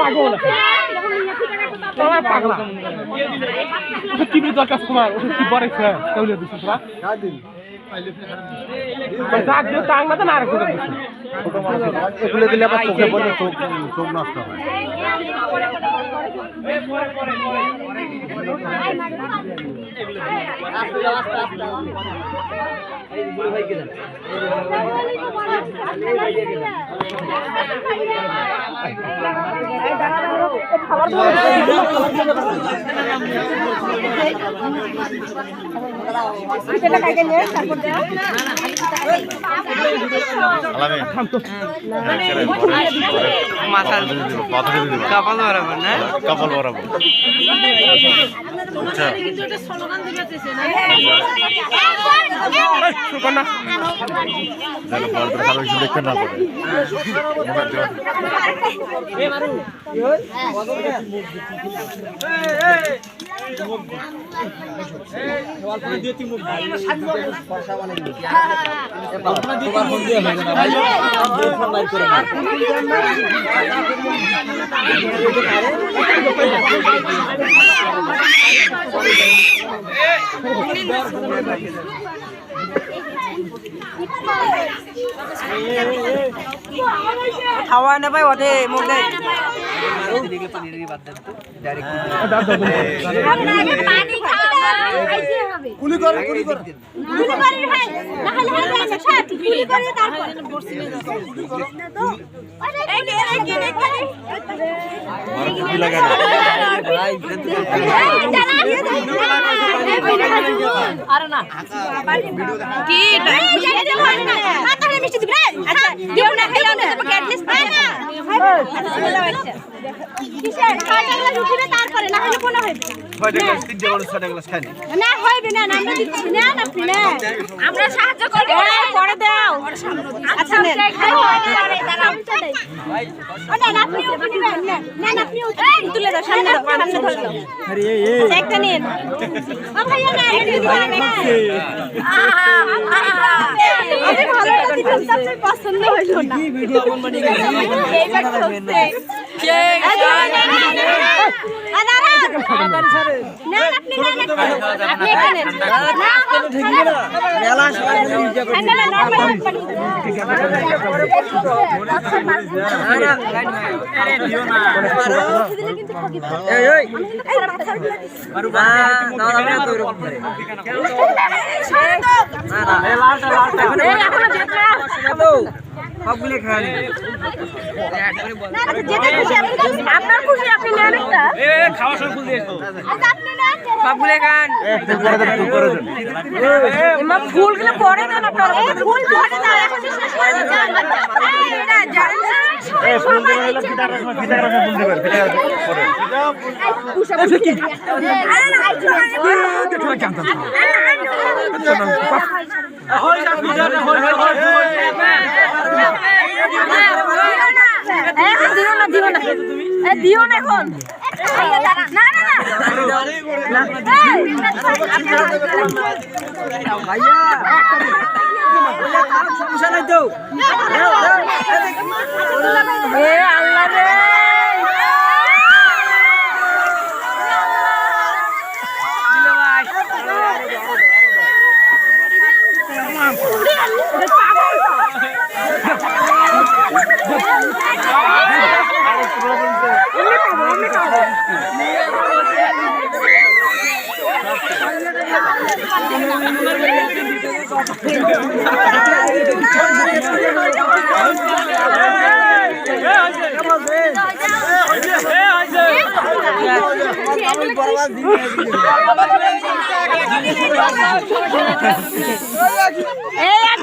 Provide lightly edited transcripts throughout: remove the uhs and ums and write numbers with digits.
পাগল তোরা পাগলা কি বি দরকার তোমার ওষুধ কি পড়েছে তাহলে দিছিস তোরা যাক দিও টাং না তো না রাখো ছোট মানুষ এগুলো দিলে আবার চোখে পড়লে চোখ নষ্ট হয় কপাল বরাবর না কপাল বরাবর দেখতে না পারে খাওয়া না ভাই ওঠে মোটে কুলি করে কুলি করে ভাই না হলে কুলি করে তারপর আরে না কি মিষ্টি দিবে আচ্ছা দিও না খেলো না তোমাকে অ্যাটলিস্ট পায় না কিসের খাটাগুলো উঠিবে তারপরে না হলে কোন হইবে ছয়টা গ্লাস তিনটে বড় ছয়টা গ্লাস খাই না হইবে না আমরা দিচ্ছি না আপনি না আমরা সাহায্য করব পরে দাও আচ্ছা না খাই পরে দাঁড়াও ভাই ওটা না আপনি উঠিবেন না না আপনি তুলে দাও সামনে ধরে দাও আরে এই একটা নিন ও ভাইয়া না একটু দিবেন না আমি ভালো কথা দিতে পছন্দ হইলো না কি ভিডিও আপন বানিয়ে গেছে এইবার করতে কে আপনি এখানে মেলা সবাই সবগুলো খান আপনার খুশি আপনি নেন একটা খাওয়া শুরু করে দিয়েছো আপনি নেন সবগুলো খান এমা ফুলগুলো পরে দেন আপনারা ফুল পরে দাও এখন শেষ করে দাও এটা জানেন না এই ফুল দেওয়া হলো ফিটা রাখা ফুল দিবেন ফিটা পরে আরে না দেখো কেমন দিও না এখন না না ভাইয়া সমস্যা নাই তো আল্লাহ রে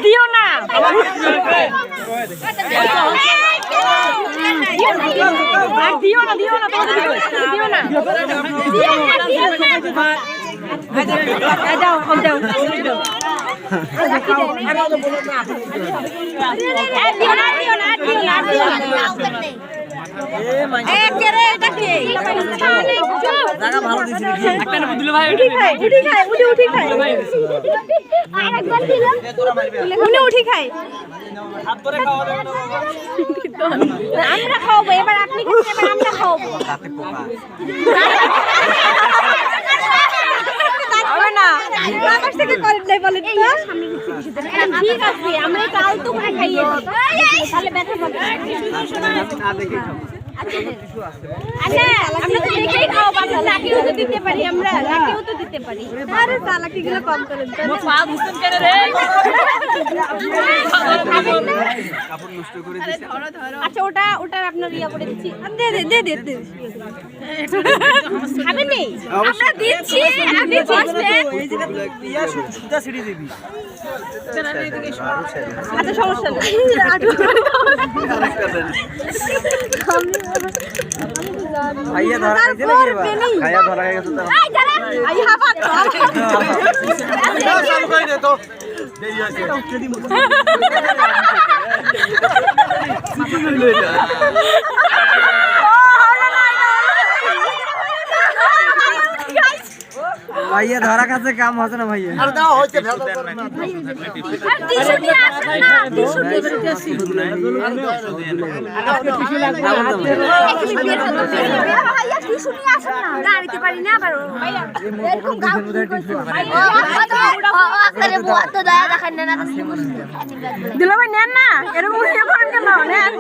দিও না দিও না দিও না দিও না দাও দাও উঠি খাই আমরা খাওয়াবো এবার আপনি আমরা খাওয়াবো হবে না আমার থেকে করেন নাই বলেন তো ঠিক আছে আমরা কাল তো করে খাইয়ে তাহলে ব্যথা পাবে আচ্ছা আমরা তো দেখেই খাও বাবা লাকিও তো দিতে পারি আমরা লাকিও তো দিতে পারি আরে চালাকি গুলো কম করেন তো পা মুসন করে রে কাপড় নষ্ট করে দিছে আচ্ছা ওটা আপনার ইয়া করে দিচ্ছি দে খাবেন নি আমরা দিচ্ছি আপনি বসবেন এই যে ইয়া সুদা ছিড়ি দিবি আচ্ছা সমস্যা নেই ভাইয়া ধরা গেছে নাকি রে ভাই খায়া ধরা গেছে তো এই দাঁড়া আই হাফা চালু করে দে তো দেরি আছে ভাইয়া ধরা কাছে কাম হচ্ছে না ভাইয়া আর দাও হইছে ভেজা কর না টিস্যু নিয়ে আসেন না টিস্যু ভাইয়া টিস্যু নিয়ে আসেন না দাঁড়াইতে পারি না আবার ভাইয়া এরকম গাও আরে বুয়া তো দয়া দেখান না দিল ভাই নেন না এরকম ইয়ে করেন কেন নেন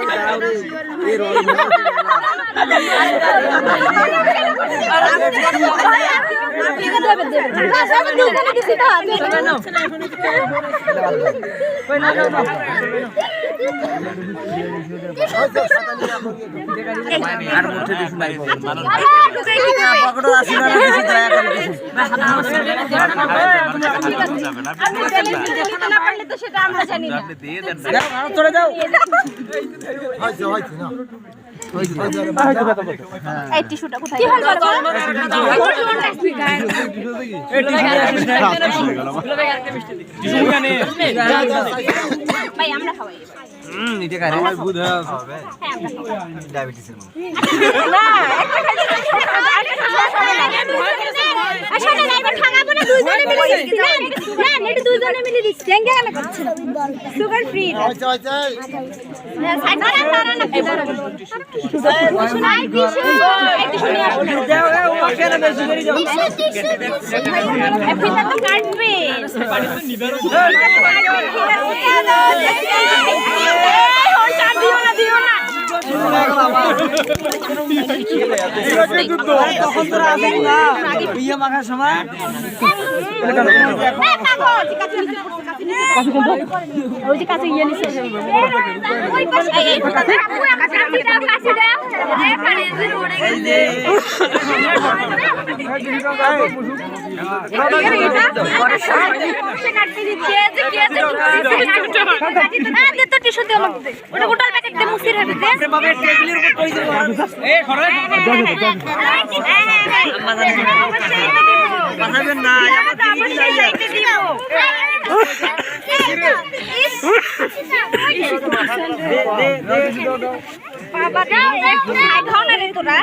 আর মুঠে দিছ নাই পকড়ো আসি না বেশি দয়া করে দিছ আপনি দিয়ে দেন যাও চলে যাও হইছে হইছে না এই টিস্যুটা কোথায় কি হল বলো ভাই আমরা খাওয়াই এটা খাই আমার বুধ হবে হ্যাঁ আমরা খাওয়াই ডায়াবেটিসের না আসলে না এবার ঠাঙাবো না দুইজনে মিলে দিচ্ছি না এটা দুইজনে মিলে দিচ্ছি চেঙ্গে গেল করছে সুগার ফ্রি হইছে হইছে তখন তোরা আসেন না বিয়ে মাখার সময় ওই যে কাছে ইয়ে নিছে ওই পাশে কাছে দাও টিস্যু দিয়ে আমাকে ওটা গোটাল প্যাকেট দিয়ে মুছির হবে টেবিলের উপর কই দেব এই খড়ে বাজাবেন না আমার দিদি যাইয়া বাবা দাও একটু খাও না রে তোরা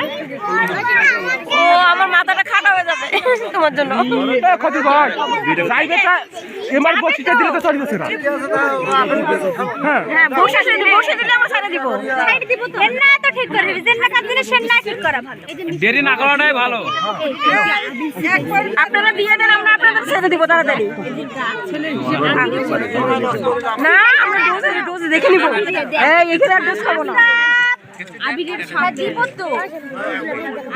ও আমার মাথাটা খাটা হয়ে যাবে তোমার জন্য ক্ষতি হয় প্রাইভেটটা এমআর বসিটা দিলে তো চলে যাচ্ছে না হ্যাঁ হ্যাঁ বসে দিলে আমরা ছেড়ে দিব সাইড দিব তো না তো ঠিক করে দিবেন না কাজ দিলে সেন না ঠিক করা ভালো দেরি না করাটাই ভালো আপনারা দিয়ে দেন আমরা আপনাদের ছেড়ে দিব তাড়াতাড়ি না আমরা ডোজ দেখে নিব এই এখানে আর ডোজ খাবো না আবিরের সব দিব তো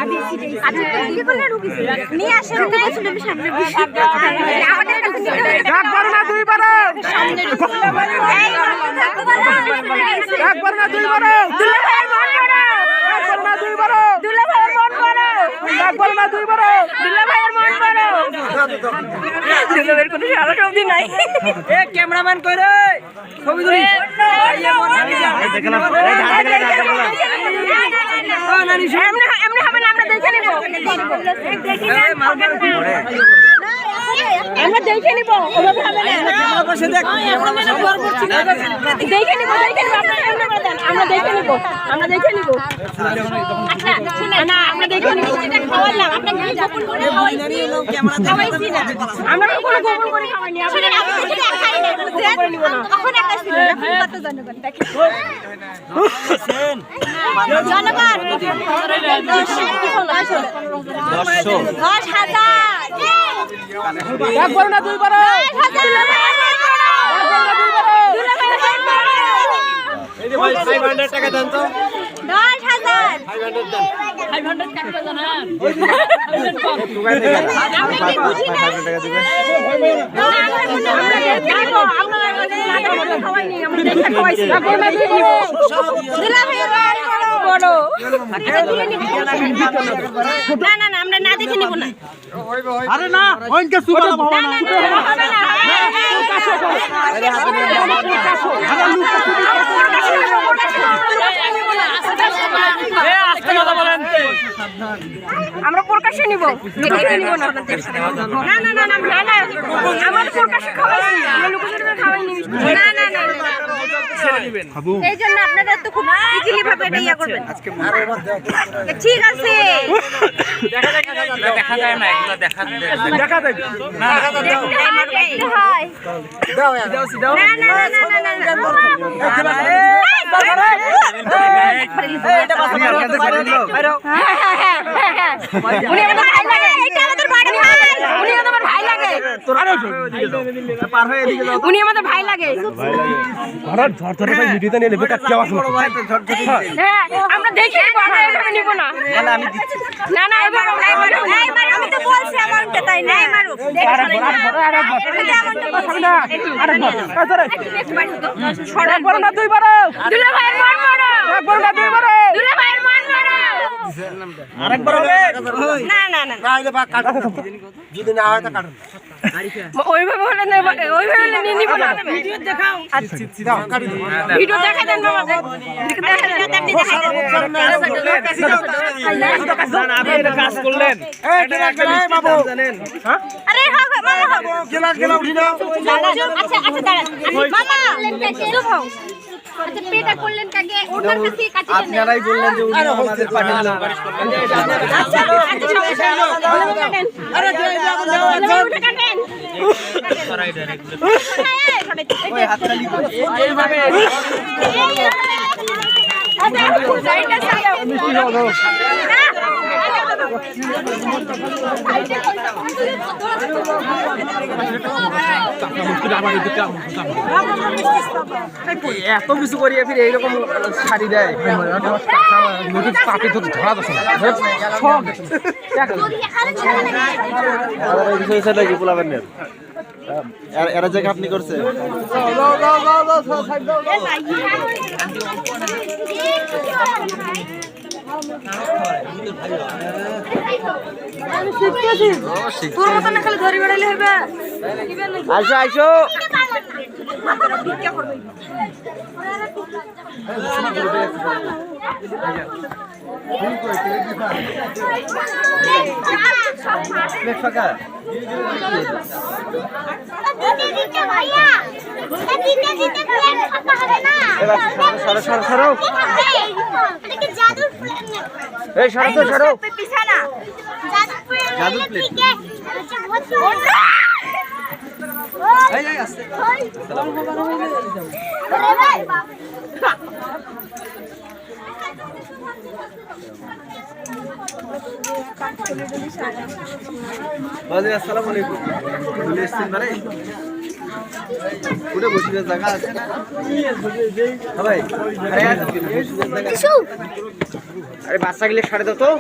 আবির সিটাই আচ্ছা কি বলে রুগী নিয়ে আসেন তো আসলে আমি সামনে বসে আমাদের একবার না দুইবার সামনে একবার না দুইবার দুলা ভাইয়ের মন বড় একবার না দুইবার দুলা ভাইয়ের মন বড় একবার না দুইবার দুলা ভাইয়ের মন বড় দুলা ভাইয়ের কোনো সারা শব্দ নাই এ ক্যামেরাম্যান কই রে ছবি তুলি দেখলাম এই ধার থেকে ও নানি এমনি হবে না আমরা দেখে নেব আমরা দেখে নিব ওভাবে হবে না ক্যামেরা বসে দেখ ক্যামেরা বসে করছি না দেখে নিব আপনারা এমনি করে দেন আমরা দেখে নিব আচ্ছা শুনেন না আমরা দেখি এটা খাওয়ালাম আপনাকে গোপন করে খাওয়াইছি খাওয়াইছি না আমরা কোনো গোপন করে খাওয়াইনি শুনেন আপনি যদি খাই না তখন একটা ছিল কত জনগণ দেখেন জনগণ 10,000 একবার না দুইবার এই যে ভাই 500 টাকা দেন তো 10,000 500 দেন 500 টাকা জানা আপনি কি বুঝি না 500 টাকা দিবেন আমরা খাওয়াইনি আমরা দেখে খাওয়াইছি দিলা ভাই বড় না না না আমরা না দেখে নিব না আরে না ওইনকে সুবালা বাবা না হবে না আরে হাতে নিয়ে আমরা প্রকাশ্যে নিব দেখে নিব না না না না না না আমরা প্রকাশ্যে খাওয়াই আমরা লুকোচুরি খাওয়াই নি না না না এই জন্য আপনারা তো খুব ইজিলি ভাবে এটা ইয়া করবেন ঠিক আছে দেখা যায় না এগুলো দেখা যায় দেখা দেন না দেখতে হয় দাও না না না না না এটা পাশে উনি আমাদের ভাই লাগে এটা আমাদের বড় ভাই উনি আমাদের ভাই লাগে পার হয়ে এদিকে যাও উনি আমাদের ভাই লাগে ঘর ঝড় ধরে ভাই ভিডিওতে নিয়ে নেবে কাজ কেমন বড় ভাই তো ঝট ঝট হ্যাঁ আমরা দেখে নিব আমরা এভাবে নিব না আমি দিচ্ছি না না এবার আমি তো বলছি আমারটা তাই নাই মারুক দেখে একবার না দুইবার দুলা ভাইয়ের মান মারো একবার না দুইবার দুলা ভাইয়ের মান মারো আরেকবার হবে না না না না এটা বা কাটো যদি না হয় তা কাটুন ওইভাবে হলে না ওইভাবে হলে নিয়ে নিব না ভিডিও দেখাও আচ্ছা দাও কাটি দাও ভিডিও দেখা দেন বাবা দেখা দেন আপনি দেখা দেন আপনি এটা কাজ করলেন এটা রাখবেন বাবু জানেন আরে হ্যাঁ মামা হ্যাঁ গেলা গেলা উঠি নাও আচ্ছা আচ্ছা দাঁড়ান মামা চুপ হও আচ্ছা পেটা করলেন কাকে ওনার কাছে কাটি দেন আপনারাই বললেন যে উনি আমাদের পাঠালেন আচ্ছা আচ্ছা সমস্যা নেই আরে দাও ওটা কাটেন ওই হাততালি করো এইভাবে আচ্ছা সাইডটা সাইডা এত কিছু করিয়ে ফিরে এইরকম শাড়ি দেয় তাকে তো ধরা যাচ্ছে না এরা যে আপনি করছে তোর মত না খালি ধরি বেড়াইলে হবে আইসো আইসো এই সরো তো সরো পিছানা জাদুর প্লেট এই এই আসছে আসসালামু আলাইকুম চলে এসেছেন মানে পুরো বসিবার জায়গা আছে না ভাই আরে বাচ্চা গিলে ছাড়ে দাও তো